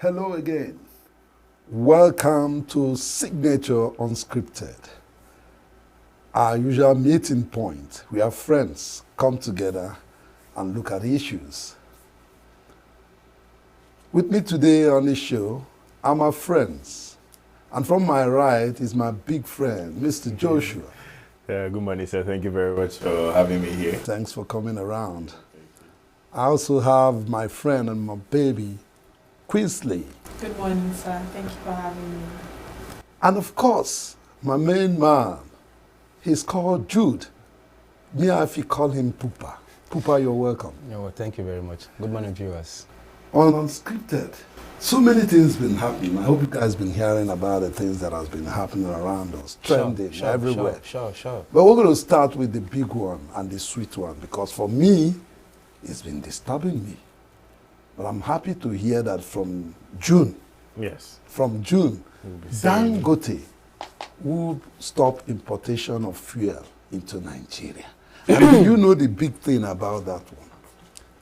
Hello again. Welcome to Signature Unscripted. Our usual meeting point. We have friends come together and look at issues. With me today on this show are my friends. And from my right is my big friend, Mr. Joshua. Good morning, sir. Thank you very much for having me here. Thanks for coming around. I also have my friend and my baby, Quinsley. Good morning, sir. Thank you for having me. And of course, my main man, he's called Jude. Me, if you call him Pupa. Pupa, you're welcome. Yeah, well, thank you very much. Good morning, viewers. On Unscripted, so many things been happening. I hope you guys been hearing about the things that has been happening around us, trending everywhere. Sure. But we're going to start with the big one and the sweet one, because for me, it's been disturbing me. But I'm happy to hear that from June. Yes. From June, Dangote will stop importation of fuel into Nigeria. And do you know the big thing about that one?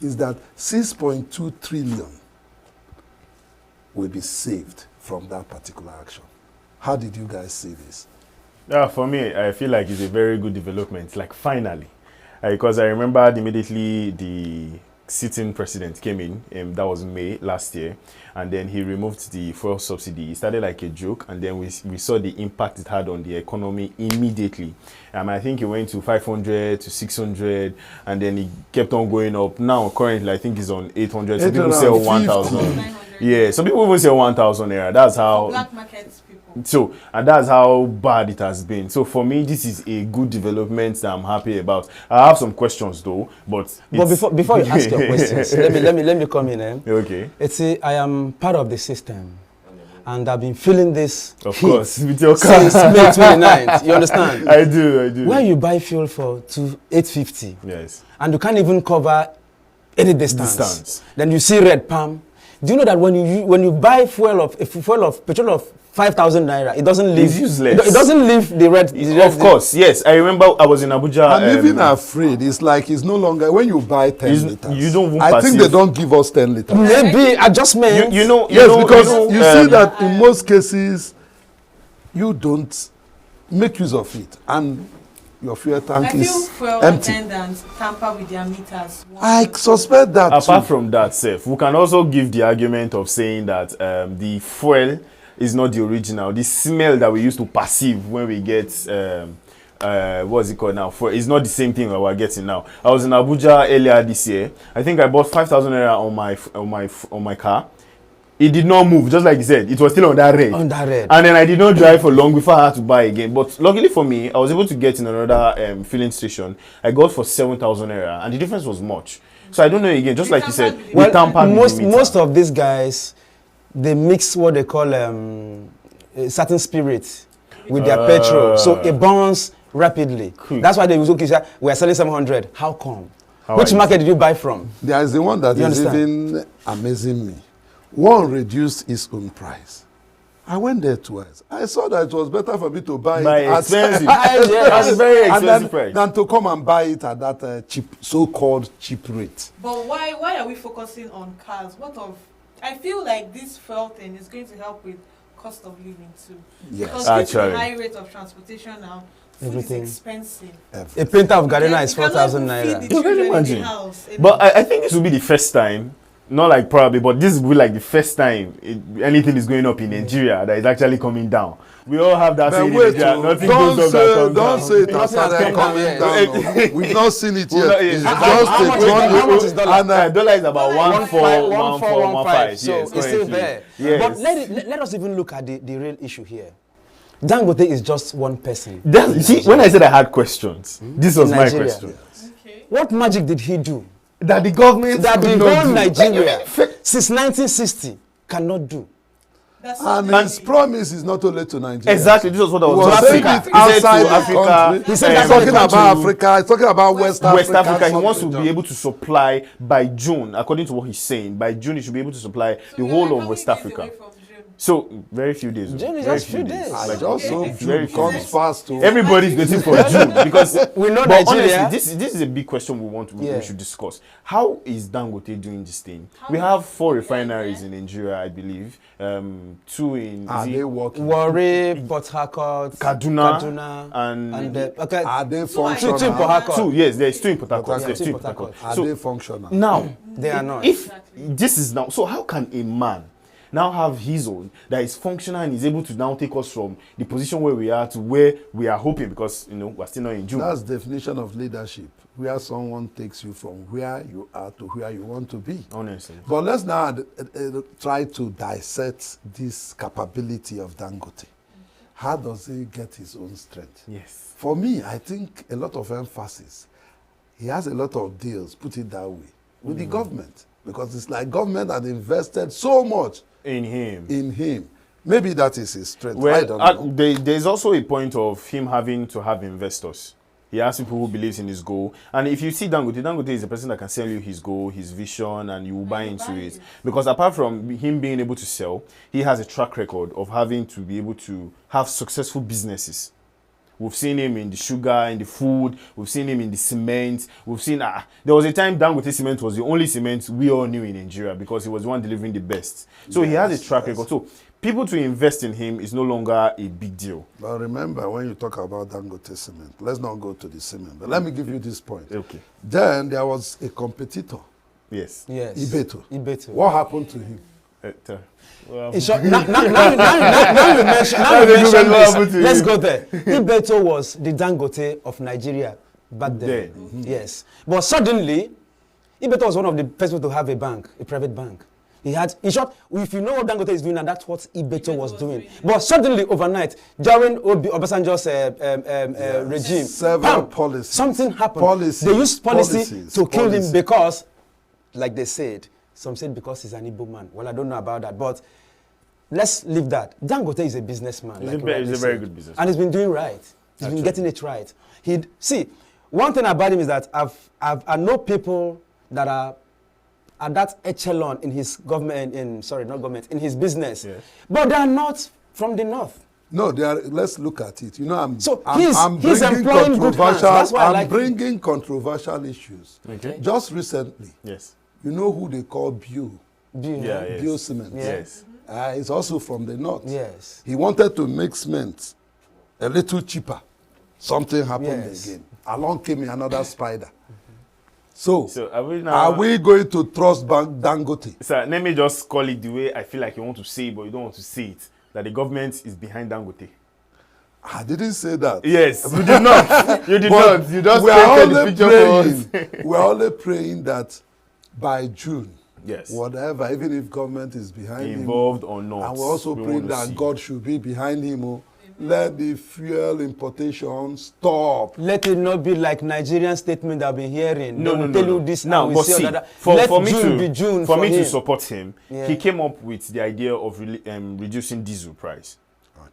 Is that 6.2 trillion will be saved from that particular action. How did you guys see this? For me, I feel like it's a very good development, like finally. Because I remember immediately the sitting president came in, that was May last year, and then he removed the fuel subsidy. It started like a joke, and then we saw the impact it had on the economy immediately. I think it went to 500 to 600, and then it kept on going up. Now, currently, I think it's on 800. Some people sell 1,000. Yeah, some people even sell 1,000 naira. That's how. Black markets people. So, and that's how bad it has been. So, for me, this is a good development that I'm happy about. I have some questions though, but before you ask your questions, let me come in. Okay. It's I am part of the system, and I've been feeling this of heat course with your car since May 29th. You understand? I do. Where you buy fuel for 850, yes, and you can't even cover any distance. Then you see red palm. Do you know that when you buy petrol of 5,000 naira, it doesn't leave. It's useless. It doesn't leave the red. Of course, yes. I remember I was in Abuja. I'm even afraid. It's like it's no longer when you buy 10 liters. You don't. I think they don't give us 10 liters. Maybe adjustment. Yes, because you see that in most cases, you don't make use of it, and your fuel tank is empty. Attendants tamper with their meters. I suspect that. Apart from that, Seth, we can also give the argument of saying that the fuel is not the original. The smell that we used to perceive when we get what's it called now? It's not the same thing that we're getting now. I was in Abuja earlier this year. I think I bought 5,000 naira on my car. It did not move, just like you said. It was still on that red. On that red. And then I did not drive for long before I had to buy again. But luckily for me, I was able to get in another filling station. I got for 7,000 naira, and the difference was much. So I don't know again. Just like you said, well, most of these guys, they mix what they call a certain spirit with their petrol, so it burns rapidly. Quick. That's why they was okay. We are selling 700. How come? Which market did you buy from? There is the one that is even amazing me. One reduced its own price. I went there twice. I saw that it was better for me to buy it at expensive. That's very expensive price. Than to come and buy it at that cheap, so-called cheap rate. But why are we focusing on cars? I feel like this fuel thing is going to help with cost of living too. Yes, because actually. With the high rate of transportation now, food is expensive. A pint of Garena is 4,000 naira. You can imagine. But I think this will be the first time. Not like probably, but this will be like the first time anything is going up in Nigeria that is actually coming down. We all have that saying in Nigeria, nothing goes up that comes down. Don't say it has started coming down. We've not seen it yet. It's just $1. And dollar is about 1,415. So it's still there. Yes. But let us even look at the real issue here. Dangote is just one person. See, when I said I had questions, this was my question. Okay. What magic did he do? That the government Nigeria since 1960 cannot do. And his promise is not only to Nigeria. Exactly, this was what I was saying. Outside Africa. He said he's talking about Africa. He's talking about West Africa. He wants to be able to supply by June, according to what he's saying. By June, he should be able to supply the whole of West Africa. So very few days. June is very just few days. I Like, just hope very June few comes days. fast. To Everybody's waiting for June because We know but Nigeria. honestly, this is a big question we Yeah. should discuss. How is Dangote doing this thing? How We is have it 4 going refineries there? in Nigeria, I believe. 2 in are is they it working? Warri, Port Harcourt, Kaduna, and okay, Are they Two are in functional? two in Port Harcourt. 2. Yes, there's 2 in Port Harcourt. Harcourt. There's Yeah, 2 in Port Port Harcourt. Are So they functional? now, They are not. if Exactly. this is now, so how can a man now have his own that is functional and is able to now take us from the position where we are to where we are hoping, because we're still not in June. That's definition of leadership, where someone takes you from where you are to where you want to be. Honestly. But let's now try to dissect this capability of Dangote. How does he get his own strength? Yes. For me, I think a lot of emphasis. He has a lot of deals, put it that way, with the government. Because it's like government had invested so much In him. in him. Maybe that is his strength. I Well, don't know. there's also a point of him having to have investors. He has people who believes in his goal. And if you see Dangote is a person that can sell you his goal, his vision, and you will buy into it. Because apart from him being able to sell, he has a track record of having to be able to have successful businesses. We've seen him in the sugar, in the food. We've seen him in the cement. We've seen... there was a time Dangote Cement was the only cement we all knew in Nigeria because he was the one delivering the best. So he has a track record. So people to invest in him is no longer a big deal. But remember, when you talk about Dangote Cement, let's not go to the cement. But let me give you this point. Okay. Then there was a competitor, Yes. Yes. Ibeto. What happened to him? In short, now you mention this. Let's go there. Ibeto was the Dangote of Nigeria back then. Yes. But suddenly, Ibeto was one of the first people to have a bank, a private bank. He had, in short, if you know what Dangote is doing, and that's what Ibeto was doing. But suddenly, overnight, during Obasanjo's regime, Several policies. something happened. Policies. They used policy Policies. to kill Policies. him because, like they said, some said because he's an Igbo man. Well, I don't know about that, but let's leave that. Dangote is a businessman. He's like a we rightly very said. good businessman. And he's been doing right. He's been getting it right. See, one thing about him is that I know people that are at that echelon in his government, in his business. Yes. But they are not from the north. No, let's look at it. I'm he's employing good hands. That's why I like bringing controversial issues. Okay. Just recently, Yes. you know who they call Bio Yeah, yes. Bio Cement. Yes. It's also from the north. Yes. He wanted to make cement a little cheaper. Something happened Yes. again. Along came another spider. So are we now? are we going to trust Dangote? Sir, let me just call it the way I feel like you want to say it, but you don't want to say it. That the government is behind Dangote. I didn't say that. Yes, you did not. You did But not. You just we are painted the only picture for us. praying. We are only praying that by June, Yes. whatever, even if government is behind Involved him, or not. and we're also we praying want to that see. God should be behind him. Let the fuel importation stop. Let it not be like Nigerian statement that I've been hearing. No, They will no, tell no. you this Now, and we but say see, another. for Let me June to be June for me him. to support him, Yeah. he came up with the idea of reducing diesel price,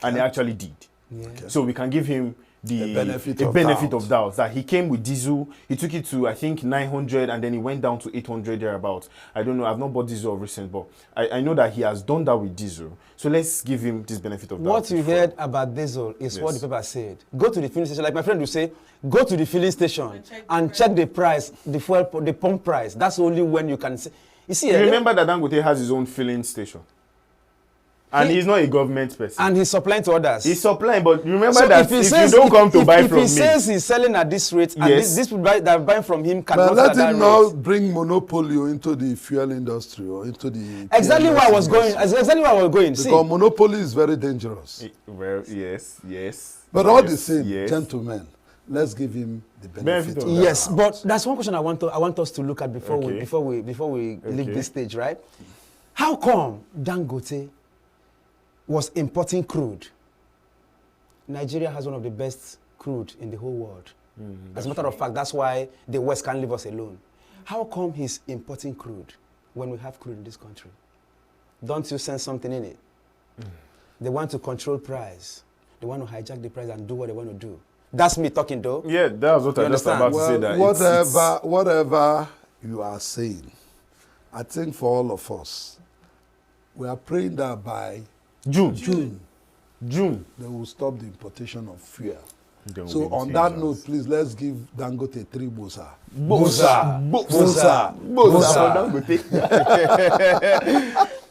and he actually did. Yeah. So we can give him the benefit of doubt that he came with diesel. He took it to I think 900, and then he went down to 800 thereabouts. I don't know. I've not bought diesel of recent, but I know that he has done that with diesel. So let's give him this benefit of doubt. What you heard about diesel is what the Yes. paper said. Go to the filling station, like my friend would say, go to the filling station And check the price, the fuel, the pump price. That's only when you can say. You see, You remember that Dangote has his own filling station, and he's not a government person. and he's supplying to others. He's supplying, but remember So that if you don't come to buy from me, if he says he's selling at this rate, and Yes. this people that are buying from him cannot But let at that him not rate. bring monopoly into the fuel industry or into the Exactly PMS where I was going. industry. Exactly where I was going. See, Because monopoly is very dangerous. well, yes. But all yes, the same, yes. gentlemen, let's give him the Benefit benefit. of of the yes, doubt. but that's one question I want us to look at before Okay. we leave Okay. this stage, right? How come Dangote was importing crude? Nigeria has one of the best crude in the whole world. As a matter of fact, that's why the West can't leave us alone. How come he's importing crude when we have crude in this country? Don't you sense something in it? They want to control price. They want to hijack the price and do what they want to do. That's me talking, though. Yeah, that was what I You was just understand? about to say. That Whatever you are saying, I think for all of us, we are praying that by June. They will stop the importation of fuel. Then So we'll on be that dangerous. note, please let's give Dangote 3 bosa.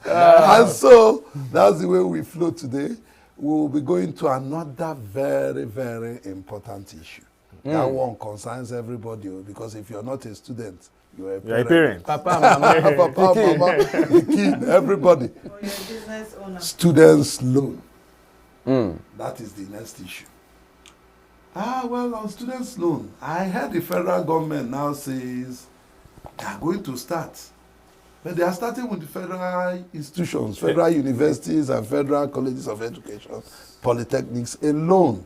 And so that's the way we flow today. We will be going to another very, very important issue. That one concerns everybody, because if you're not a student, you're a You're a parent. parent. Papa, mama. Papa, mama, the kid, everybody. Or your business owner. Students' loan. That is the next issue. Well, on students' loan, I heard the federal government now says they are going to start. But they are starting with the federal institutions, federal universities and federal colleges of education, polytechnics alone.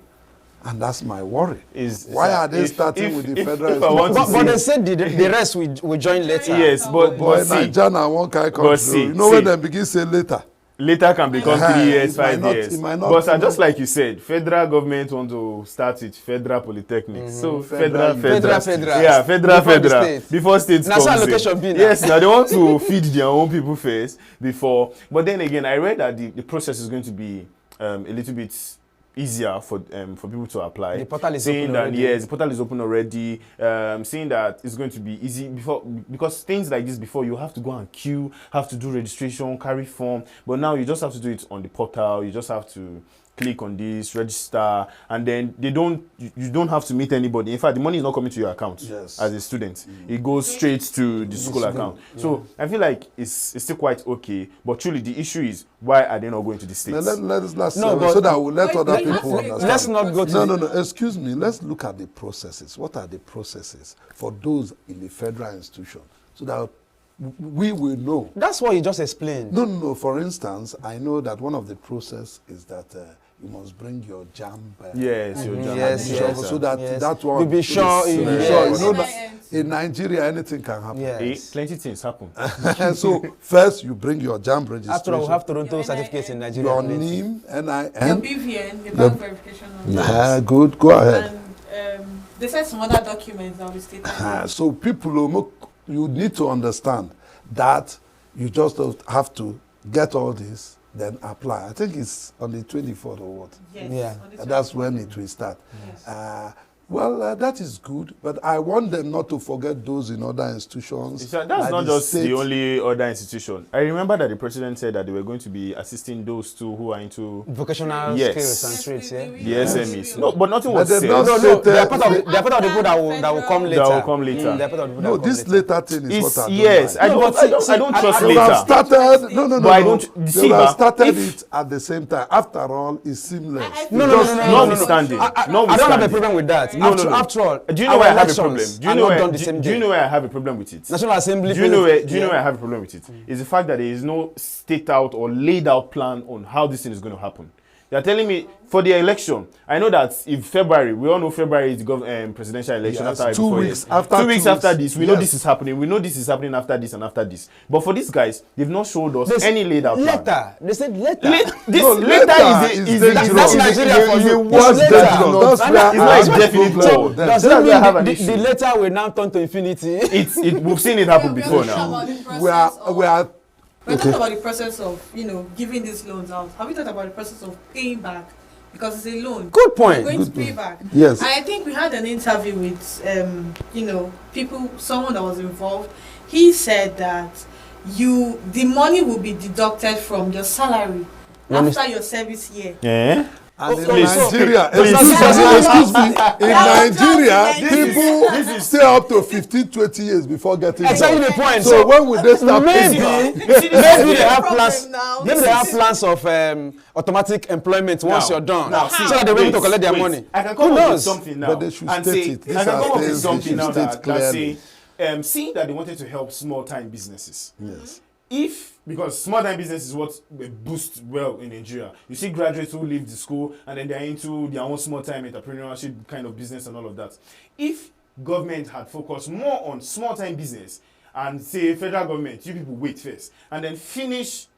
And that's my worry. Why are they starting with the federal institutions? But they said the rest will join later. Yes, but see, Nigeria one kind of control. see, You know see. when they begin say later. later can become 3 years, It might 5 not- years. it might not But be just long. like you said, federal government want to start with federal polytechnics. So Federal federal. Federal. Yeah, federal. Before the state. Before states Now, so comes in. allocation be now. Yes, now they want to feed their own people first before. But then again, I read that the process is going to be a little bit easier for people to apply. The portal is saying open that already. yes, the portal is open already. Saying that it's going to be easy because things like this before you have to go and queue, have to do registration, carry form. But now you just have to do it on the portal. You just have to click on this, register, and then you don't have to meet anybody. In fact, the money is not coming to your account Yes. as a student. It goes straight to the school account. So I feel like it's still quite okay. But truly, the issue is why are they not going to the states? Let's No, but- so that we'll let other Wait, people let's- understand. Let's not go to No, excuse me. Let's look at the processes. What are the processes for those in the federal institution so that we will know? That's what you just explained. No. For instance, I know that one of the process is that you must bring your JAMB. Yes, your job. Yes, admission, yes. so that Yes. that one. You'll be sure, is, you'll be sure. yes. You know that in Nigeria anything can happen. Yes. Plenty things happen. So first you bring your JAMB registration. After all, we have Toronto Your certificates in NIN. Nigeria. your already. name, Your NIN. BVN, your bank verification number. Good. Go ahead. And they said some other documents that will state that. So people, you need to understand that you just don't have to get all this, then apply. I think it's on the 24th or what? Yes. Yeah. on this That's one. when it will start. Yes. That is good, but I want them not to forget those in other institutions. That's like not the just state. the only other institution. I remember that the president said that they were going to be assisting those two who are into Vocational Yes. skills and Yes, trades, we- yeah? we- the Yes. SMEs. No, but nothing But was they've said. not No, stated- they are part of the people that will come later. That will come later. They are part of the people No, that will come this later. later thing is It's, what I don't yes, like. I No, don't, but I don't, see, I don't I- trust They would have later. started. No. But I don't- They see, would have but started if- it at the same time. After all, it's seamless. No. Notwithstanding. I don't have a problem with that. No. After all, Do you know our where I have a elections problem? are not done the same Do you day. know where I have a problem with it? National Assembly. Do you know where yeah. I have a problem with it? Is the fact that there is no state out or laid out plan on how this thing is going to happen. They are telling me for the election. I know that if February, we all know February is the presidential election Yes, after 2 4 weeks years. after 2 weeks 2 after weeks. this, we know Yes. this is happening. We know this is happening after this and after this. But for these guys, they've not showed us They any said laid out plan. Later. They said later. This No, later later is is a dangerous. That's Nigeria for you. What's It's dangerous? later. That's And where it's I not have a definite problem law. with them. Does So that that's why I have an mean issue. the later will now turn to infinity? We've seen it happen before We are now. talking about the We are process We're talking about the process of, giving these loans out. Have we talked about the process of paying back? Because it's a loan. Good We're point. going to pay back. Yes. I think we had an interview with, someone that was involved. He said that the money will be deducted from your salary When after your service year. Yeah. And in Please. Nigeria, Please. excuse me, in Nigeria, This people stay up to 15, 20 years before getting Exactly job. the point. So when will they start maybe, paying? maybe they have problem plans. now. Maybe they have plans of automatic employment once Now, you're done, now, so that they're able to collect their wait. money. I can Who come up with knows? something now But they should and state say, it. These I can are come up with things they something should now state that clearly. say, seeing that they wanted to help small-time businesses. Yes. Because small-time business is what boosts well in Nigeria. You see graduates who leave the school and then they're into their own small-time entrepreneurship kind of business and all of that. If government had focused more on small-time business and say, federal government, you people wait first, and then finish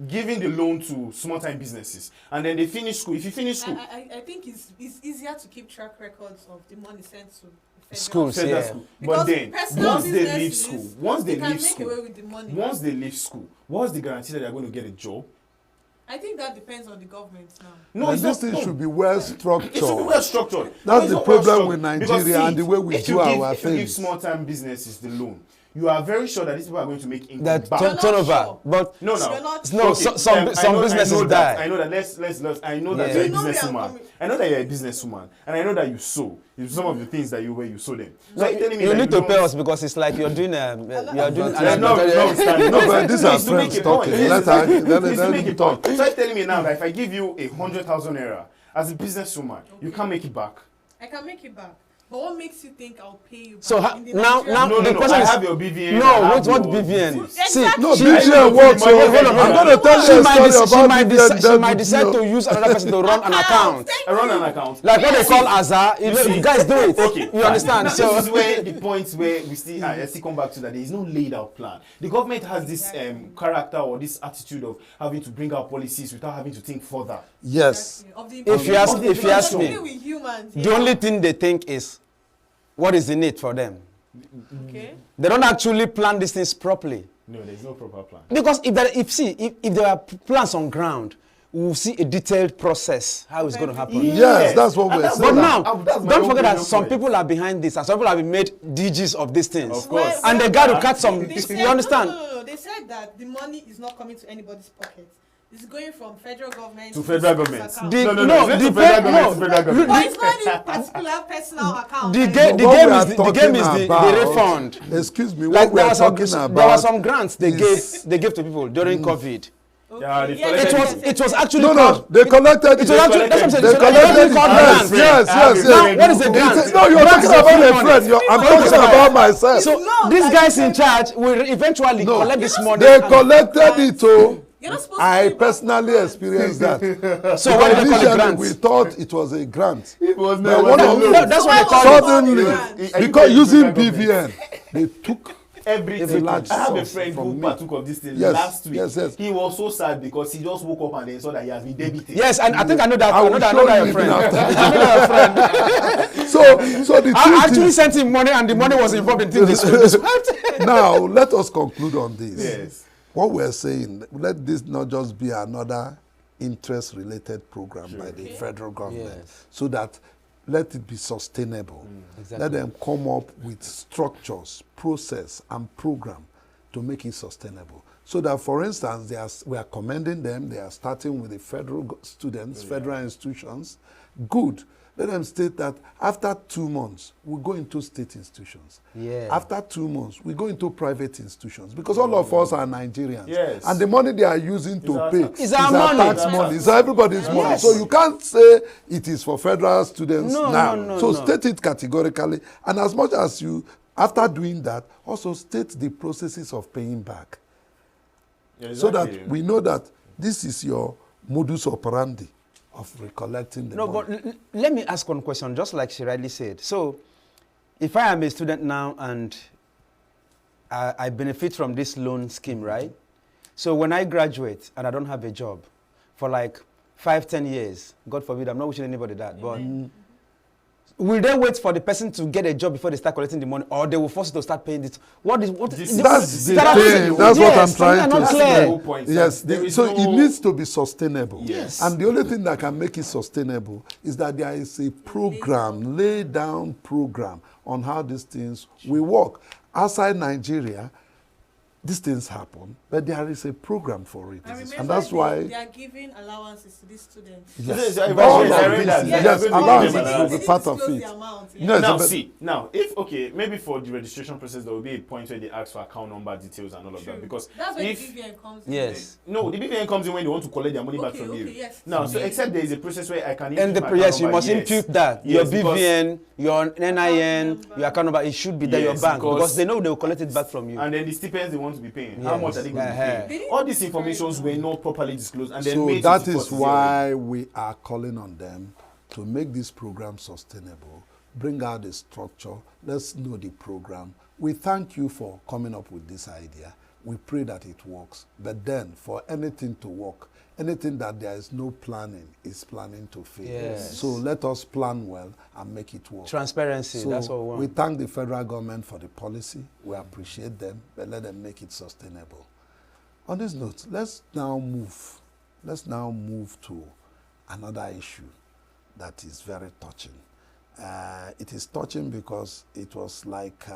giving the loan to small-time businesses, and then they finish school. If you finish school, I think it's easier to keep track records of the money sent to federal. Schools, federal yeah. school. Because But then, personal once they leave businesses, school, once they can leave make school, away with the money. once they leave school, what's the guarantee that they're going to get a job? I think that depends on the government now. No, And it's this not. thing No. should be well structured. It should be well structured. That's It's the not well problem with structured. Because Nigeria and the way we if do you give, our if you give things. small time businesses the loan, you are very sure that these people are going to make income That back. You're not turnover, sure. but No, You're no. not no, Okay, some I know businesses that. die. I know that. Let's. I know that Yeah. you're a You know where I'm businesswoman. coming- I know that you're a businesswoman, and I know that you sow. It's some of the things that you sow them. So No, are you telling me you that need to don't- pay us because it's like you're doing an No, No, but these are It's to make friends a talking. point. Let her- let It's to them make a talk. point. So you're telling me now that if I give you 100,000 naira as a businesswoman, you can't make it back. I can make it back. But what makes you think I'll pay you back? So in the now- Nigerian- No, The question I is- have your BVN. No, I have wait, what your- BVN? Exactly. No, She- BVN works. Hold on, hold on. I'm going to tell you a story about BVN. she might decide to use another person to run an account. I run an account. Like what they call Azar, you see. guys do it. Okay, You fine. understand? Now, So this is where the point where we still come back to that there is no laid out plan. The government has this character or this attitude of having to bring out policies without having to think further. Yes. Of the if you ask Because me, deal with humans, the only thing they think is what is in it for them. Okay. They don't actually plan these things properly. No, there's no proper plan. Because if there are plans on ground, we'll see a detailed process how it's going to happen. Yes, that's what we're That's saying. But what now, that's my don't own forget that opinion some point. people are behind this, and some people have been made DGs of these things. Of course. And they got to cut some. They said, You understand? No. They said that the money is not coming to anybody's pocket. It's going from federal government To federal government. account. The- No, no, it's the not to federal no, government, it's federal government. But it's not any particular personal account. The, And ga- the What game we are is the game is the talking refund. Excuse me, Like what we there are was some, talking about. there were some grants they is- gave to people during COVID. Yeah, they Yeah, collected It was actually No, called. they collected It was actually, that's what I'm saying. They It was collected actually it. called Yes, grants. yes, yes. Now, yes. what is a grant? No, you're Grants talking is about free a money. friend. I'm talking about myself. So No, these like guys you in charge will eventually No. collect this money. They and- collected it, oh. You're not supposed to I do personally grants. experienced that. So what do they call it? Initially, Grants? we thought it was a grant. It was But never one a of loan. them- That's what they So call it. Suddenly, Grants. because using BVN, they took Everything. large I have a source friend from who me. partook of this thing Yes, last week. yes. He was so sad because he just woke up and then saw that he has been debited. Yes, and I think I know that. I I will know that. I show know that you your friend. even after. I know that your friend. So the I truth actually is, sent him money, and the money was involved in things. now let us conclude on this. Yes. What we're saying, let this not just be another interest-related program by the federal government, Yes. so that let it be sustainable. Exactly. Let them come up with structures, process, and program to make it sustainable. So that, for instance, we are commending them. They are starting with the federal students, federal institutions. Good. Let them state that after 2 months, we go into state institutions. Yeah. After 2 months, we go into private institutions, because all of us are Nigerians. Yes. And the money they are using to our pay tax. It's our money. tax money. It's everybody's money. Yes. So you can't say it is for federal students No, now. no, So no. state it categorically. And as much as you, after doing that, also state the processes of paying back. Yeah, So exactly. that we know that this is your modus operandi of recollecting the No, money. but let me ask one question, just like she rightly said. So, if I am a student now and I benefit from this loan scheme, right? So when I graduate and I don't have a job for like 5-10 years, God forbid, I'm not wishing anybody that, but will they wait for the person to get a job before they start collecting the money, or they will force you to start paying this? That's the That- thing. that- That's what I'm yes, trying I'm to not say. clear. The whole point. Yes, There is so no- it needs to be sustainable. Yes. And the only thing that can make it sustainable is that there is a program, lay down program on how these things will work. Outside Nigeria, these things happen, but there is a program for it. I remember And that's why, they are giving allowances to these students. yes, I read all that. of I read this, that. yes, They're going to give allowances them will allowance. be They part didn't of disclose it. the amount, Yes, Now, but- see, now, if, okay, maybe for the registration process, there will be a point where they ask for account number details and all of that. True. Because That's where if, the BVN comes in. Yes. no, the BVN comes in when they want to collect their money back Okay, from okay, you. yes. Now, so Okay. except there is a process where I can And input the my account yes, you number, must yes. impute that. Yes, Your because- BVN, your NIN, number. your account number, it should be there, your Yes, bank, because- because they know they will collect it back from you. And then the stipends they want to be paying. How Yes. much are they going to be Uh-huh. paying? All these informations were not properly disclosed. And then so made that it is for why we are calling on them to make this program sustainable, bring out the structure, let's know the program. We thank you for coming up with this idea. We pray that it works. But then, for anything to work, anything that there is no planning is planning to fail. Yes. So let us plan well and make it work. Transparency, So that's what we want. we thank the federal government for the policy. We appreciate them, but let them make it sustainable. On this note, let's now move Let's now move to another issue that is very touching. It is touching because it was like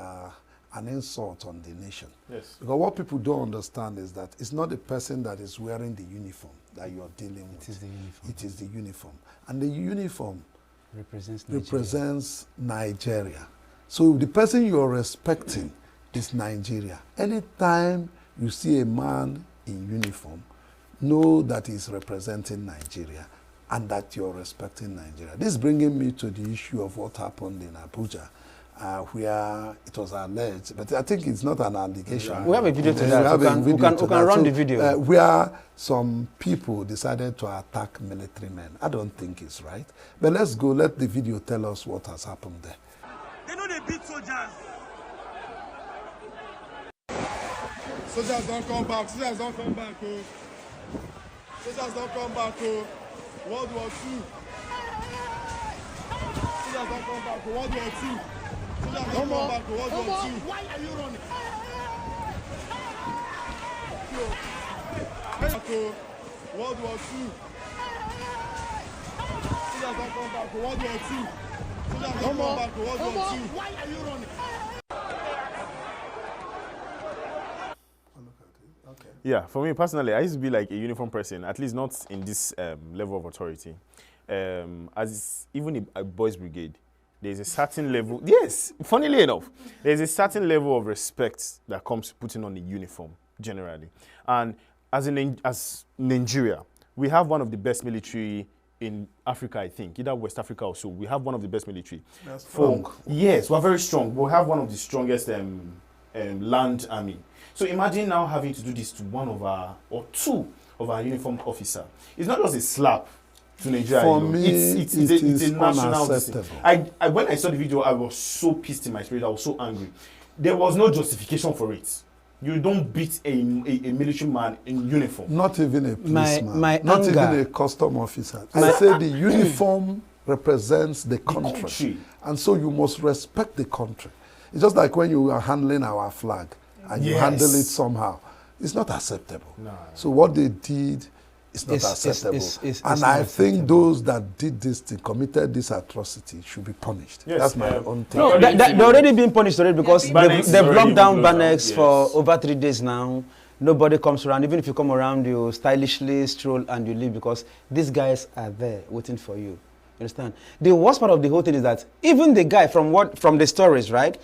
an insult on the nation. Yes. Because what people don't understand is that it's not the person that is wearing the uniform that you're dealing with. It is the uniform. It is the uniform. And the uniform represents Nigeria. So the person you're respecting is Nigeria. Anytime you see a man in uniform, know that he's representing Nigeria and that you're respecting Nigeria. This is bringing me to the issue of what happened in Abuja, where it was alleged, but I think it's not an allegation. We have a video to that. We can run the video. Where some people decided to attack military men. I don't think it's right. But let's go, let the video tell us what has happened there. They know they beat soldiers. Soldiers don't come back. Soldiers don't come back. Oh. Soldiers don't come back. Oh. World War II. Soldiers don't come back. Oh. World War II. Soldiers don't come back. Oh. World War II. Why are you running? World War II. Soldiers don't come back. Oh. World War II. Soldiers don't come back. Oh. World War II. Why are you running? Yeah, for me personally, I used to be like a uniform person, at least not in this level of authority. As even a boys' brigade, there's a certain level, yes, funnily enough, there's a certain level of respect that comes to putting on a uniform, generally. And as Nigeria, we have one of the best military in Africa, I think, either West Africa or so. We have one of the best military. That's strong. Yes, we're very strong. We have one of the strongest land army. So imagine now having to do this to one of our, or two of our uniformed officer. It's not just a slap to Nigeria. For me, it's a national unacceptable. I when I saw the video, I was so pissed in my spirit. I was so angry. There was no justification for it. You don't beat a military man in uniform. Not even a policeman. Not anger. even a custom officer. I say the uniform represents the country. And so you must respect the country. It's just like when you are handling our flag and you handle it somehow. It's not acceptable. No. So what they did is not acceptable. And I think those that did this, committed this atrocity, should be punished. Yes, that's my own thing. No, they're already being punished already because they've locked down Banex for yes. over 3 days now. Nobody comes around. Even if you come around, you stylishly stroll and you leave because these guys are there waiting for you. Understand? The worst part of the whole thing is that even the guy from the stories, right?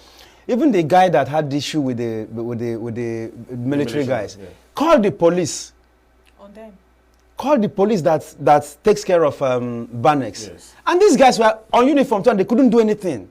Even the guy that had the issue with the military guys, called the police. On them. Called the police that takes care of Banex. Yes. And these guys were on uniform too, and they couldn't do anything.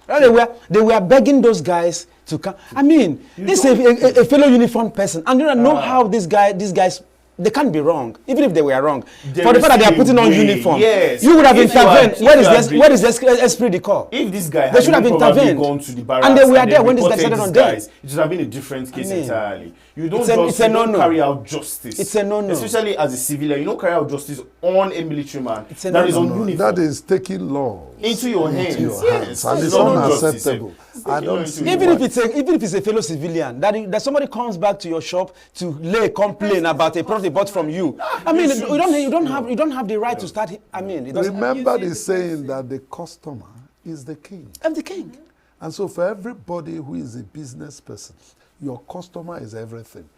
They were begging those guys to come. I mean, this is a fellow uniformed person, and you don't know how these guys. They can't be wrong, even if they were wrong. For the fact that they are putting on uniform, you would have intervened. Where is this esprit de corps? If this guy they should have intervened, gone to the barracks and they were there when this guy decided on them. It should have been a different case entirely. You don't carry out justice. It's a no-no. Especially as a civilian, you don't carry out justice on a military man that is on uniform. That is taking law into your hands. Yes. And it's unacceptable. I don't see even if it's a fellow civilian that somebody comes back to your shop to lay a complaint about a product they bought from you. I mean, you don't have the right to start. I mean, remember the saying that the customer is the king. I'm the king. And so for everybody who is a business person, your customer is everything.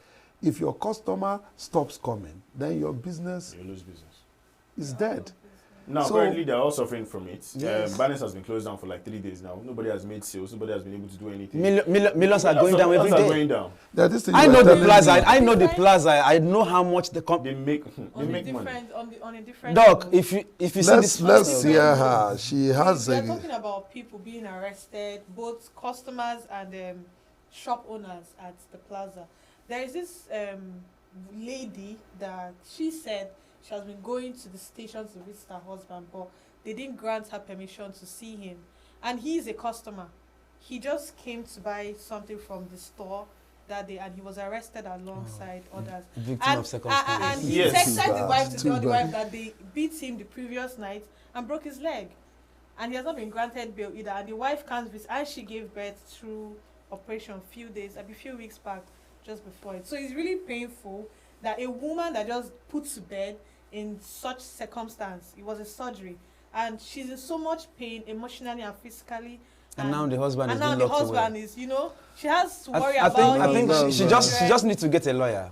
If your customer stops coming, then your business, you lose business. Is dead. Now, apparently, they're all suffering from it. Yes. Banex has been closed down for like 3 days now. Nobody has made sales. Nobody has been able to do anything. Millions are going down every day. Going down. I know the plaza. I know the plaza. I know how much they make money. On a different Doc, level. if you see this, let's hear her. She has We're talking about people being arrested, both customers and shop owners at the plaza. There is this lady that she said she has been going to the station to visit her husband, but they didn't grant her permission to see him. And he is a customer. He just came to buy something from the store that day, and he was arrested alongside others. Victim of circumstance. And he texted the wife to tell the wife that they beat him the previous night and broke his leg. And he has not been granted bail either. And the wife can't visit, and she gave birth through operation a few weeks back, just before it. So it's really painful that a woman that just put to bed in such circumstance. It was a surgery, and she's in so much pain emotionally and physically. And now the husband is and now being the locked away. husband is, she has to worry I about. think No, she no. just needs to get a lawyer.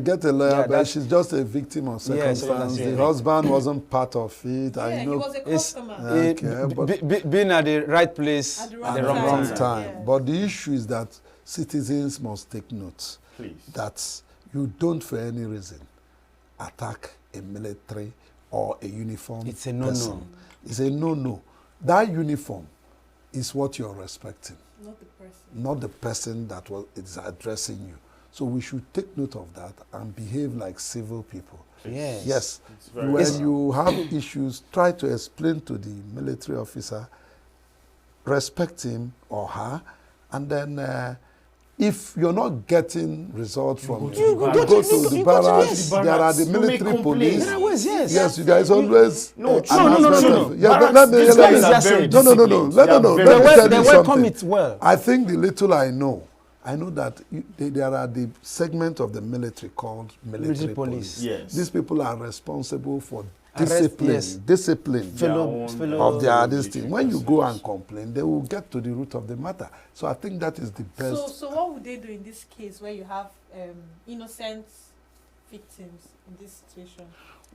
Get a lawyer, Yeah, but she's just a victim of circumstance. Yeah. The husband wasn't part of it. Yeah, he was a It's- customer. Okay, but Being at the right place At the at wrong the time. wrong Yeah. time. Yeah. But the issue is that citizens must take note Please. that you don't, for any reason, attack a military or a uniform It's a no-no. person. It's a no-no. That uniform is what you're respecting, Not the person. not the person that is addressing you. So we should take note of that and behave like civil people. Yes. Yes. It's very When well. you have issues, try to explain to the military officer, respect him or her, and then if you're not getting results from it, you go go to- to the you go to barracks. the There are barracks. the You make military complaints. police. There was, yes. Yes, there is always No, an no, aspect no. of- Yes, Barracks, let me these let me- guys are just very say- no, no, no, no. disciplined. Let They are me know. very Let me tell They you welcome something. it well. I think the little I know that there are the segment of the military called military police. Yes. These people are responsible for Arrest, yes. discipline Fellow- of their this military thing. When you go and personnel. complain, they will get to the root of the matter. So I think that is the best. So what would they do in this case where you have innocent victims in this situation?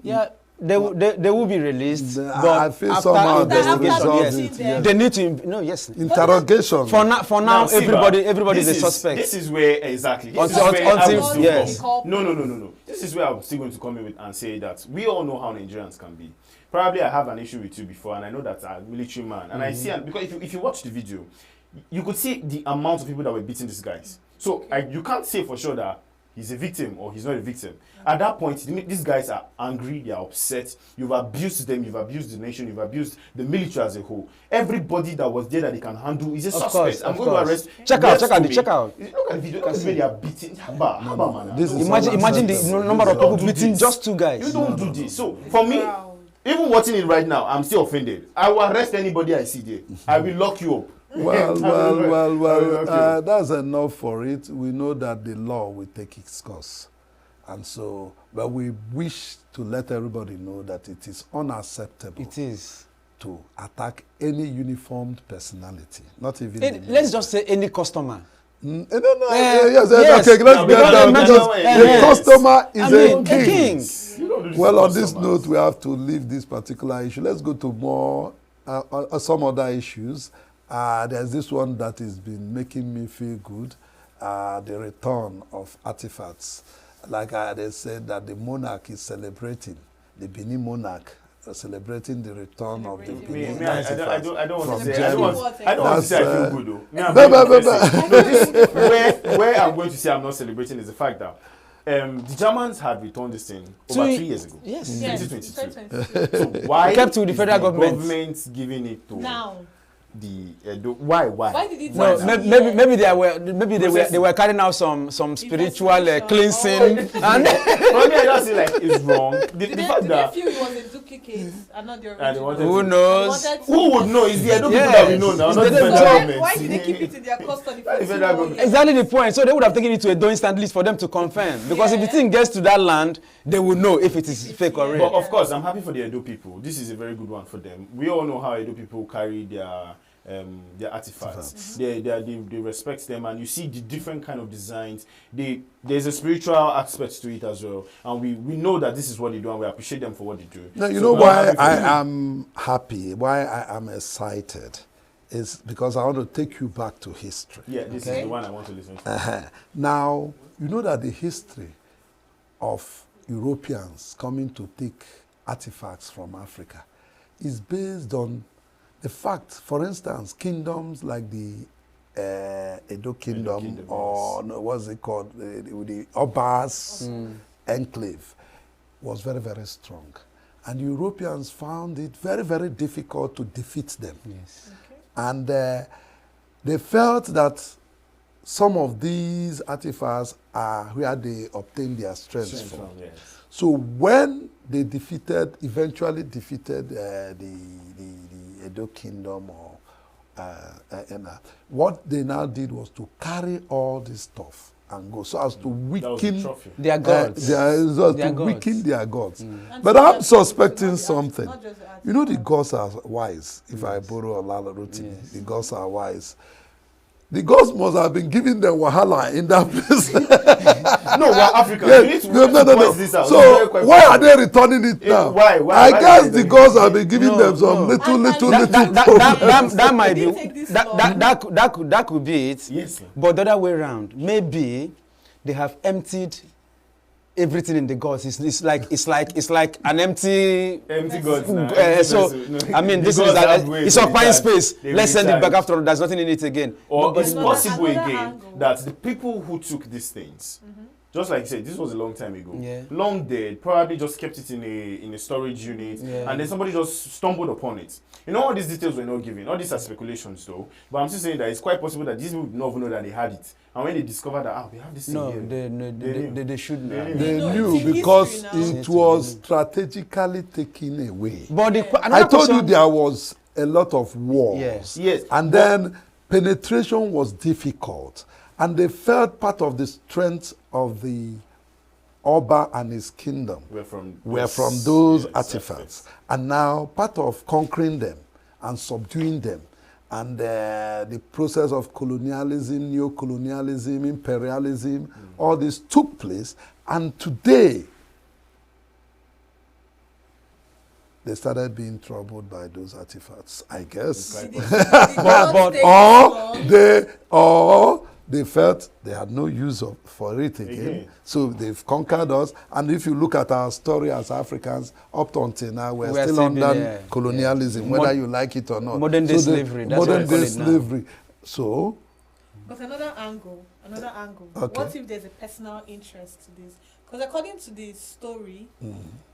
Yeah, they will be released. I But feel after somehow they they will investigation, resolve yes. it. Yes. they need to. No, yes. Interrogation. For now, See, everybody is this a suspect. This is where exactly. This Until- is where I until- would still yes. come. No. This is where I'm still going to come in with and say that we all know how Nigerians can be. Probably I have an issue with you before, and I know that I'm a military man, and I see, because if you watch the video, you could see the amount of people that were beating these guys. So you can't say for sure that he's a victim or he's not a victim. At that point, these guys are angry, they are upset. You've abused them, you've abused the nation, you've abused the military as a whole. Everybody that was there that they can handle is a suspect. course, I'm of going course. to arrest. Check out the Look at the video. Look at the way they are beating. Haba, man. This is Imagine the unacceptable. number of You don't people do beating this. just two guys. You don't do this. So for me, Wow. even watching it right now, I'm still offended. I will arrest anybody I see there. I will lock you up. Well, that's enough for it. We know that the law will take its course. And so, but we wish to let everybody know that it is unacceptable It is. to attack any uniformed personality, not even Let's just say any customer. yes, yes. okay, let's No, get because down. that's Because not what it a is. customer is I mean, a king. You don't do this Well, to on this customers. note, we have to leave this particular issue. Let's go to more some other issues. There's this one that has been making me feel good: the return of artifacts. Like they said that the monarch is celebrating, the Benin monarch celebrating the return of the Celebrating. Benin Me, I artifacts. don't want from to say. I don't want to That's, say I feel good though. Me, I'm no, very no, interested. No, this, where I'm going to say I'm not celebrating is the fact that the Germans had returned this thing over 3 years ago. Yes. Yes, 2022. 2022. So why Kept to the is federal government. government giving it to Now, why? why did it No, take now? 2 maybe years? they were carrying out some spiritual Investigation. cleansing Oh. and For me, I just feel like it's wrong. The Did fact they that feel it was a duplicate and not the And they original? wanted who to- knows? who would know? It's the Edo people Yes. that we know now, It's not the the federal federal So government. why did they keep it in their custody Why for the 2 federal more government- years? Exactly the point. So they would have taken it to a do instant list for them to confirm. Because if the Yeah. thing gets to that land, they will know if it is fake or yeah. real. But of course, I'm happy for the Edo people. This is a very good one for them. We all know how Edo people carry their artifacts. They respect them, and you see the different kind of designs. There's a spiritual aspect to it as well, and we know that this is what they do, and we appreciate them for what they do. Now, you So know I'm why happy for them. I am happy, why I am excited, is because I want to take you back to history. Yeah, this Okay. is the one I want to listen to. Now, you know that the history of Europeans coming to take artifacts from Africa is based on the fact, for instance, kingdoms like the Edo Kingdom, Kingdom, or no, what's it called, the Obas enclave was very, very strong. And Europeans found it very, very difficult to defeat them. Yes. And they felt that some of these artifacts are where they obtained their strength from. Yes. So when they eventually defeated the Edo Kingdom, what they now did was to carry all this stuff and go, so as to That was the weaken trophy. Their gods. to Their weaken gods. their gods. And But so I'm that's suspecting not the something. not just the You know the artifact. gods are wise. If I borrow a Lala Rotimi, Yes. the gods are wise. The gods must have been giving them wahala in that place. No, we're African. Yes, You need to, no. point this out. It's So very quite why are possible. they returning it now? Why? I Why guess are the they gods have been giving them some no. little And problems. That might be Did it take this that, long? that could be it. Yes, sir. But the other way around, maybe they have emptied everything in the gods. It's like an empty. Empty gods now. So I mean, this is it's occupying space. Let's send it back after all. There's nothing in it again. Or Nobody it's knows. possible Another again angle. that the people who took these things, just like you said, this was a long time ago. Yeah. Long dead, probably just kept it in a storage unit, Yeah. and then somebody just stumbled upon it. You know, all these details were not given. All these are speculations, though. But I'm still saying that it's quite possible that these people did not even know that they had it. And when they discovered that, we have this No, thing here. they should know. They They No, knew it's in because history now. it was strategically taken away. But I another told you question- there was a lot of wars. Yes. Yes. And then penetration was difficult. And they felt part of the strength of the Oba and his kingdom Were from those yes, artifacts. And now part of conquering them and subduing them and the process of colonialism, neo-colonialism, imperialism, all this took place. And today, they started being troubled by those artifacts, I guess. Did it not but- take Or they felt they had no use for it again. Again. So they've conquered us. And if you look at our story as Africans, up to until now, we're We're still still under being, yeah. colonialism, Yeah. whether you like it or not. Modern day So slavery, that's what Modern they call day it now. slavery. So, But another angle. Okay. What if there's a personal interest to this? Because according to the story,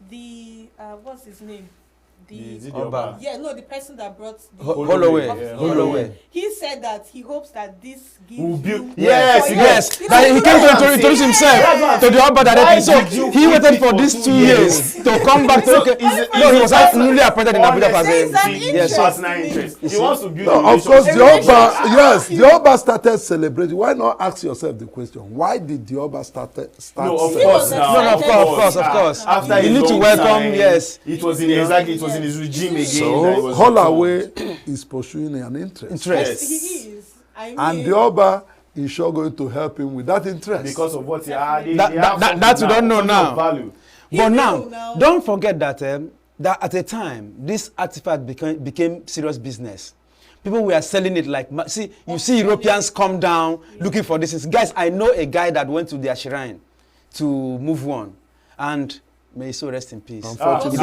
the what's his name? Is it Oba. the Oba? Yeah, no, the person that brought the Holloway. Yeah. Holloway. He said that he hopes that this gives Will build- you Yes, for Yes, you. that he came to introduce himself Yeah. to the Oba Why directly. So did you he keep wait it for for these 2 2 years? years to come back to. Okay. No, he was newly appointed in Abuja as There's an a. interest personal to me. interest. He wants to build no, a of course, the relationship. Oba, yes, the Oba started celebrating. Why not ask yourself the question? Why did the Oba start No, of celebrating? course was now. No, of course, of course. After You a need to long welcome, time, yes. It was in exactly. It was in his regime again. that he So, was Holloway is pursuing an interest. Interest. Yes, he is. I mean, And the Oba is sure going to help him with that interest. because of what he Definitely. had. That you don't know now. Value. He But will now, now. don't forget that that at a time this artifact became serious business. People were selling it like you see Europeans come down looking for this. Guys, I know a guy that went to their shrine to move one, and may his soul rest in peace. Unfortunately.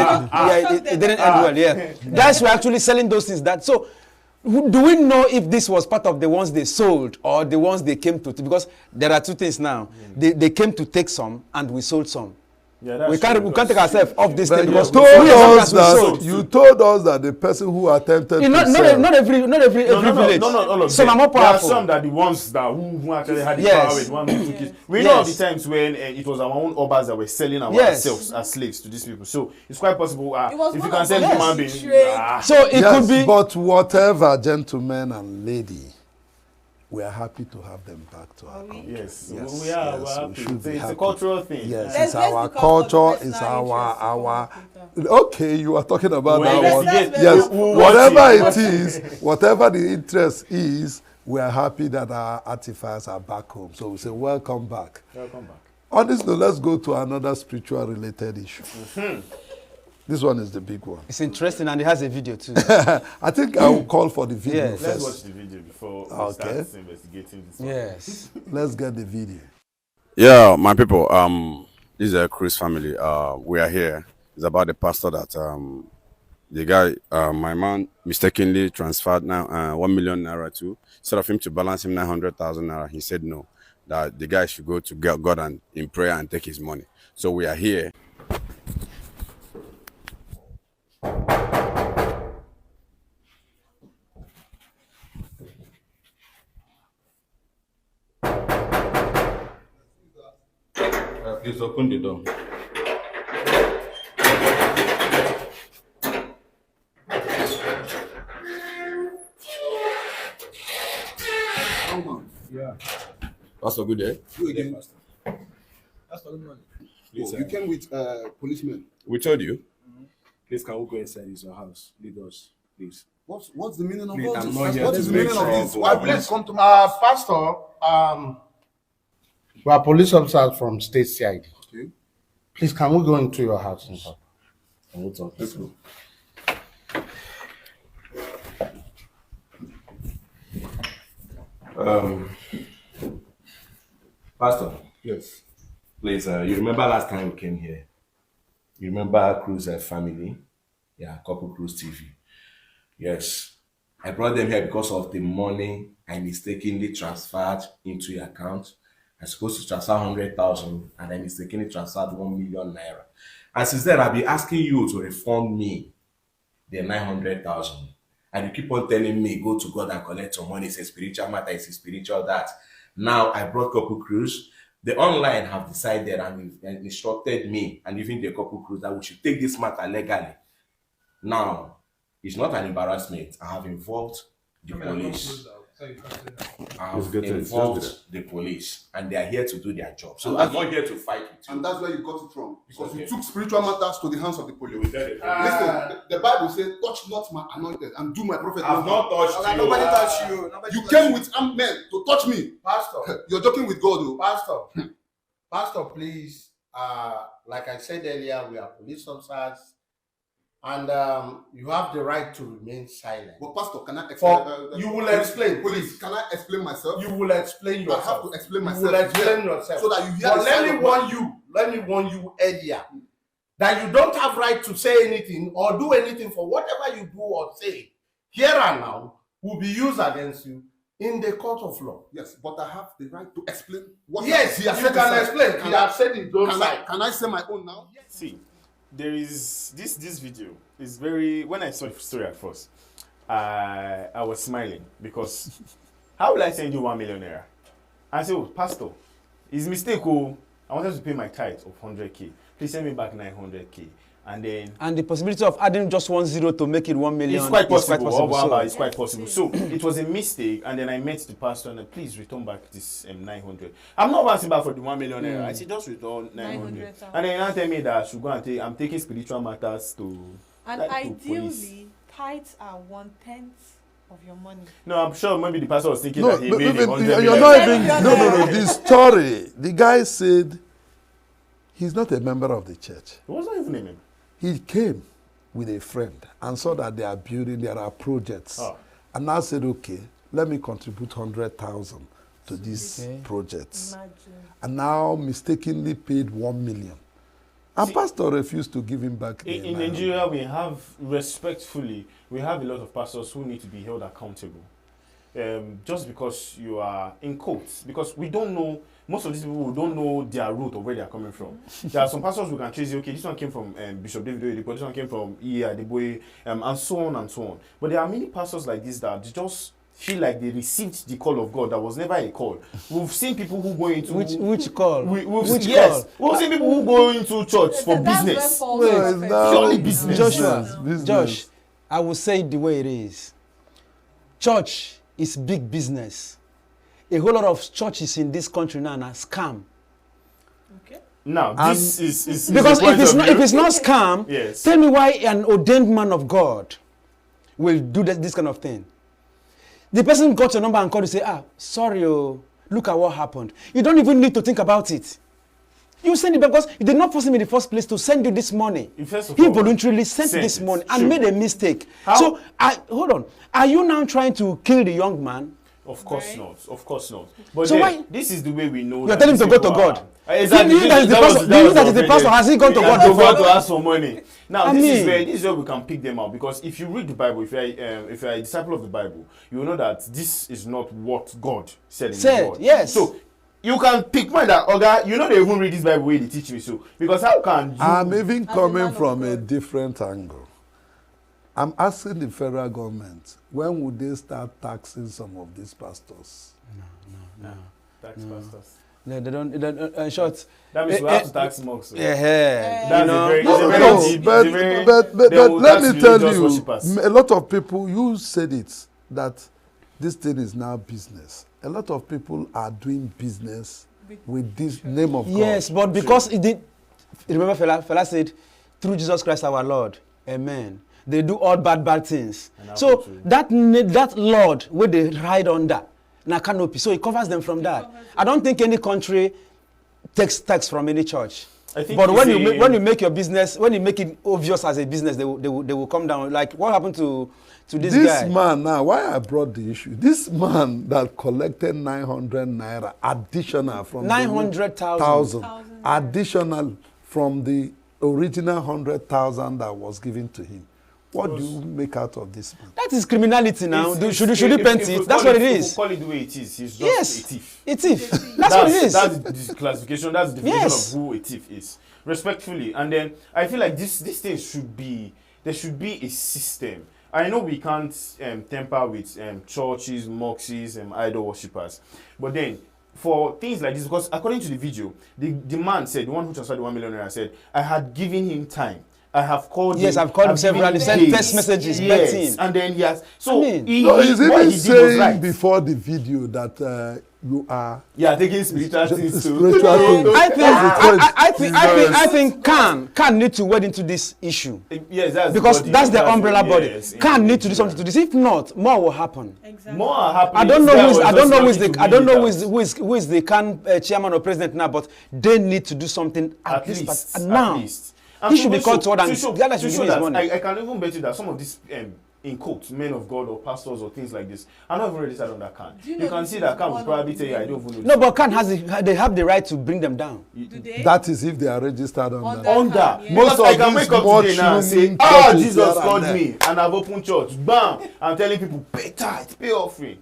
It didn't end well. Yeah, guys were actually selling those things. Do we know if this was part of the ones they sold or the ones they came to? Because there are two things now. They came to take some and we sold some. Yeah, that's We true, can't take ourselves off this But thing you because told we us as Africans, we sold. that you told us that the person who attempted Not to sell, every village. No, all of Some them. are more powerful. There are some that the ones that who actually had the Yes. power with one who took it. We know of Yes. the times when it was our own obas that were selling Yes. ourselves as slaves to these people. So it's quite possible. It was If you one can of sell those human beings, trade. So it yes, could be. but whatever, gentlemen and lady, we are happy to have them back to our country. yes, Yes, we are. yes, we're we happy. should be It's a happy. cultural thing. Yes, Let's- it's let's our look out for the culture, it's personal our. interest to Okay, you are talking about Well, that one. let's- Yes, who whatever wants it is, whatever the interest is, we are happy that our artifacts are back home. So we say, welcome back. Welcome back. On this note, let's go to another spiritual related issue. This one is the big one. It's interesting and it has a video too. I think I will call for the video Yes. Let's first. watch the video before we Okay. start investigating this one. Yes. Let's get the video. Yeah, my people, this is a Chris family. We are here. It's about the pastor that the guy, my man, mistakenly transferred now 1 million naira to. Instead of him to balance him 900,000 naira, he said no, that the guy should go to God and in prayer and take his money. So we are here. Please open the door. Pastor, good day. You again. That's not good money. Please, You came with policemen. we told you. Please, can we go inside? It's your house. Lead us, please. What's the meaning of Please, all I'm this? not here What to is the make meaning of this? trouble. Why Please, please come to my Pastor, we are police officers from State CID. Okay. Please, can we go into your house and talk? Can we talk? Let's go. Pastor, Yes. please, you remember last time we came here? You remember Cruz family? Yeah, Couple Cruz TV. Yes. I brought them here because of the money I mistakenly transferred into your account. I'm supposed to transfer 100,000 and I mistakenly transferred 1 million naira. And since then, I've been asking you to refund me the 900,000. And you keep on telling me, go to God and collect your money. It's a spiritual matter, it's a spiritual that. Now I brought Couple Cruz. The online have decided and instructed me and even the Couple Cruz that we should take this matter legally. Now, it's not an embarrassment. I have involved the police. I have involved the police, and they are here to do their job. So I'm not here to fight with you. And that's where you got it from. Because Okay. you took spiritual matters to the hands of the police. You will tell the police. Listen, the Bible says, touch not my anointed and do my prophet. I've no harm." not touched you. Nobody touched you. You came with armed men to touch me. Pastor, You're joking with God, though. Pastor, please, like I said earlier, we are police officers, and you have the right to remain silent. But Pastor, can I explain? You will explain, Please, please. can I explain myself? You will explain I have yourself. to explain You myself. will explain here, yourself. so that you hear But the side of let me warn you earlier that you don't have right to say anything or do anything for whatever you do or say here and now will be used against you in the court of law. Yes, but I have the right to explain what Yes, he you has said can his side. explain. He has said his own side. Can I say my own now? See, there is this video is very. When I saw the story at first, I was smiling because how will I send you 1 million naira? I said, oh, Pastor, it's mistake. Oh, I wanted to pay my tithe of 100K. Please send me back 900K. And then And the possibility of adding just 1 0 to make it 1 million it's quite possible. So, It's quite possible. So it was a mistake, and then I met the pastor and please return back this 900. I'm not asking back for the 1 million naira. I said just return 900. And then you tell me that I should go and take. I'm taking spiritual matters to. And to police. ideally, tithes are 1/10 of your money. No, I'm sure maybe the pastor was thinking No, that he no, made even, 100 you're million. not even. No. The story. The guy said he's not a member of the church. It wasn't even him. He came with a friend and saw that they are building, there are projects. Oh. And now said, okay, let me contribute 100,000 to these projects. Imagine. And now mistakenly paid 1 million. And See, pastor refused to give him back. the In 900. Nigeria, we have respectfully, we have a lot of pastors who need to be held accountable. Just because you are in courts, because we don't know. Most of these people who don't know their root of where they are coming from. There are some pastors who can trace, okay, this one came from Bishop David Oyedepo, this one came from Adeboye, and so on and so on. But there are many pastors like this that just feel like they received the call of God that was never a call. We've seen people who go into... which call? We've seen people who go into church for business. No, it's now Purely business. Joshua, business. Josh, I will say it the way it is. Church is big business. A whole lot of churches in this country now are scam. Okay. Now, this is Because the point if it's not scam, Yes. tell me why an ordained man of God will do this kind of thing. The person got your number and called you say, sorry, look at what happened. You don't even need to think about it. You send it because you did not force him in the first place to send you this money. First of He all, voluntarily sent this it. money and Sure. made a mistake. How? So, hold on. Are you now trying to kill the young man? Of course Right. not. Of course not. But So then, why- this is the way we know. You're that telling him these to go to people are- God. Exactly. You that is the That was- pastor. that You was that is the the pastor. Has he gone to He God has gone before? to ask for money. Now, I this mean- is where we can pick them out, because if you read the Bible, if you're a disciple of the Bible, you will know that this is not what God said in the Said, word. yes. So you can pick mind that, okay, you know they even read this Bible way they teach me. So because how can you? I'm even As a coming man of from a God. different angle. I'm asking the federal government, when would they start taxing some of these pastors? Tax pastors. They don't. In short. That means we have to tax more. So. Yeah. That's You know, a very, No, it's a no, very no, deep, but, it's a very, but they will let tax me tell religious you, worshippers. a lot of people, you said it, that this thing is now business. A lot of people are doing business with this name of God. Yes, but because it did, remember Fela said, through Jesus Christ our Lord, amen. They do all bad things. So that Lord where they ride under, na canopy, so it covers them from that. I don't think any country takes tax from any church. But when you make your business, when you make it obvious as a business, they will come down. Like what happened to this guy? This man now, why I brought the issue? This man that collected 900 naira additional from 900,000 additional from the original 100,000 that was given to him. What do you make out of this man? That is criminality now. Should you paint it? That's what it is. Call it the way it is. He's just a thief. A thief. That's what it is. That's the classification. That's the definition of who a thief is. Respectfully. And then I feel like this thing should be, there should be a system. I know we can't temper with churches, mosques, idol worshippers. But then, for things like this, because according to the video, the man said, the one who transferred the 1 million naira said, I had given him time. I have called him. Yes, I've called him several. Sent text messages. Yes, and then he has. So he's even saying before the video that you are. Yeah, taking spiritual things too. I think can need to wade into this issue. Yes, that's because that's the umbrella body. Yes, can need to do something to this. If not, more will happen. Exactly. More are happening. I don't know who is the can chairman or president now, but they need to do something at least now. He should be called to order and the other should give his money. I can even bet you that some of these, in quotes, men of God or pastors or things like this, are not even registered on that can. You can see that can will probably tell you, I don't even know. No, but can they have the right to bring them down? Do they? That is if they are registered on that. Under. Yeah. Most of I can wake up today now and say, Jesus called me and I've opened church. Bam! I'm telling people, pay tithe, pay offering.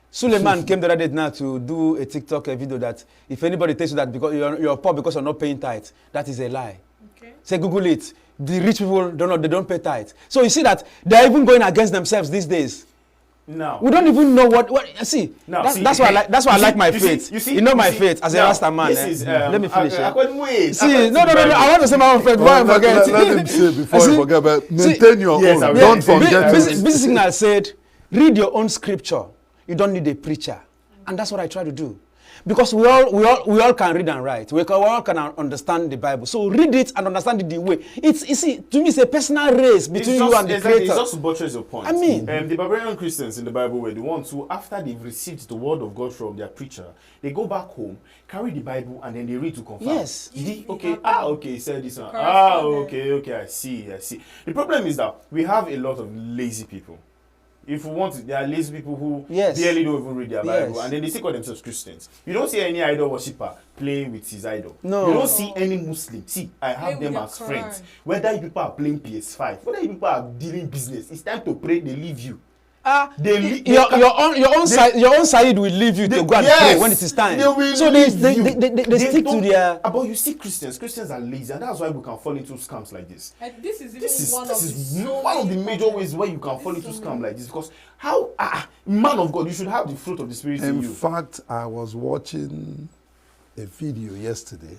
Suleiman came the other day now to do a TikTok video that if anybody tells you that because you're poor because you're not paying tithe, that is a lie. Okay. Say Google it. The rich people don't pay tithe. So you see that they're even going against themselves these days. No. We don't even know what see. No, that's why I like my faith. You know my faith as a Rasta man. Let me finish. See, no. I want to say my own faith. Let him say before you forget. But maintain your own. Don't forget. Busy Signal said, read your own scripture. You don't need a preacher, and that's what I try to do. Because we all can read and write. We all can understand the Bible. So read it and understand it the way. You see, to me, it's a personal race between you and the Creator. It's just to buttress your point. I mean, the barbarian Christians in the Bible were the ones who, after they've received the word of God from their preacher, they go back home, carry the Bible, and then they read to confirm. Yes. Okay, he said this one. Okay, I see. The problem is that we have a lot of lazy people. If we want to, there are lazy people who barely don't even read their Bible, and then they still call themselves Christians. You don't see any idol worshipper playing with his idol. No. You don't see any Muslim. See, I have them as friends. Whether you people are playing PS5, whether you people are dealing business, it's time to pray, they leave you. Your own side will leave you to go and pray when it is time. They stick to their. But you see, Christians are lazy, and that's why we can fall into scams like this. This is one of the major ways where you can fall into scams like this. Because how, man of God, you should have the fruit of the Spirit in you. In fact, I was watching a video yesterday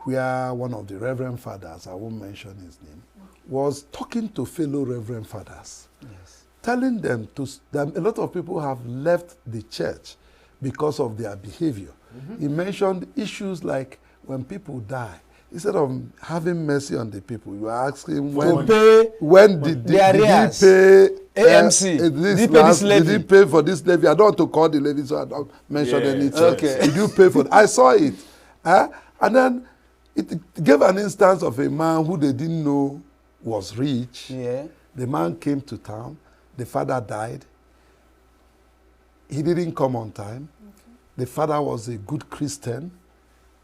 where one of the Reverend Fathers, I won't mention his name, was talking to fellow Reverend Fathers. Yes. Telling them that a lot of people have left the church because of their behavior. Mm-hmm. He mentioned issues like when people die, instead of having mercy on the people, you are asking when did he pay AMC? Did he pay for this levy? I don't want to call the levy, so I don't mention any church. Okay. Did you pay for it? I saw it. And then it gave an instance of a man who they didn't know was rich. Yeah. The man came to town. The father died. He didn't come on time. Okay. The father was a good Christian,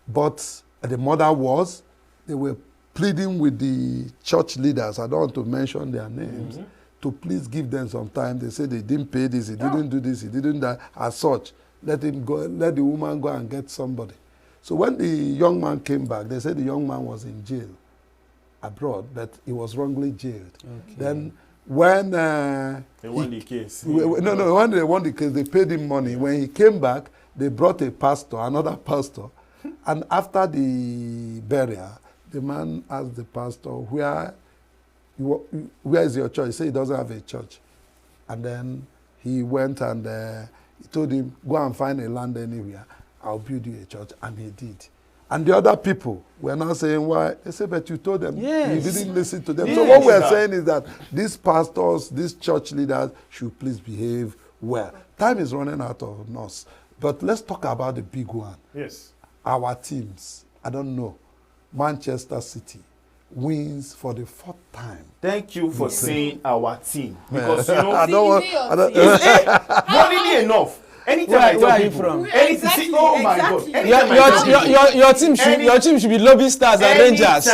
but the mother was. They were pleading with the church leaders, I don't want to mention their names, to please give them some time. They said they didn't pay this, he didn't do this, he didn't die. As such, let him go, let the woman go and get somebody. So when the young man came back, they said the young man was in jail abroad, but he was wrongly jailed. Okay. Then when they won the case. When they won the case, they paid him money. When he came back, they brought a pastor, another pastor, and after the burial, the man asked the pastor, where is your church? He said he doesn't have a church. And then he went and he told him, go and find a land anywhere. I'll build you a church. And he did. And the other people were now saying, why? They said, but you told them. Yes. You didn't listen to them. Yes. So what we're saying is that these pastors, these church leaders should please behave well. Time is running out of us. But let's talk about the big one. Yes. Our teams. I don't know. Manchester City wins for the 4th time. Thank you for saying our team. Because, you know, I don't want... I don't, funnily enough, anytime I tell where are you people, from? Anything, oh my God. Exactly. Anytime I tell people- Your team should be Lobby Stars and Rangers,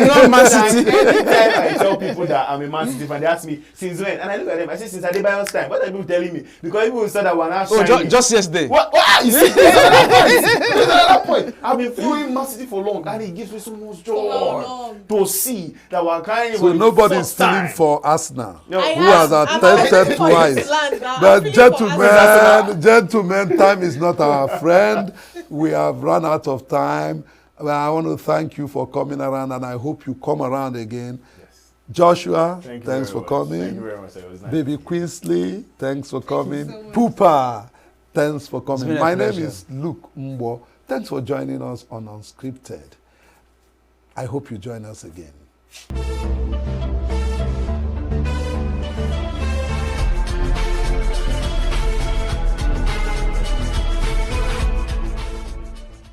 not Man City. Anytime I tell people that I'm a Man City fan, they ask me, since when? And I look at them, I say, since Adebayo's time. What are people telling me? Because people said that we're not shining. Just yesterday. What? You see, there's another point. I've been following Man City for long, and it gives me so much joy to see that we're carrying. so nobody's stealing for Arsenal, No. who has attempted twice. But gentlemen, time is not our friend. We have run out of time. Well, I want to thank you for coming around, and I hope you come around again. Yes. Joshua, Thank you thanks very for much. coming. Thank you very much. It was nice. Baby Queensley, thanks for coming. so much. Poopa, thanks for coming. been a My name pleasure. is Luke Mbo. Thanks for joining us on Unscripted. I hope you join us again.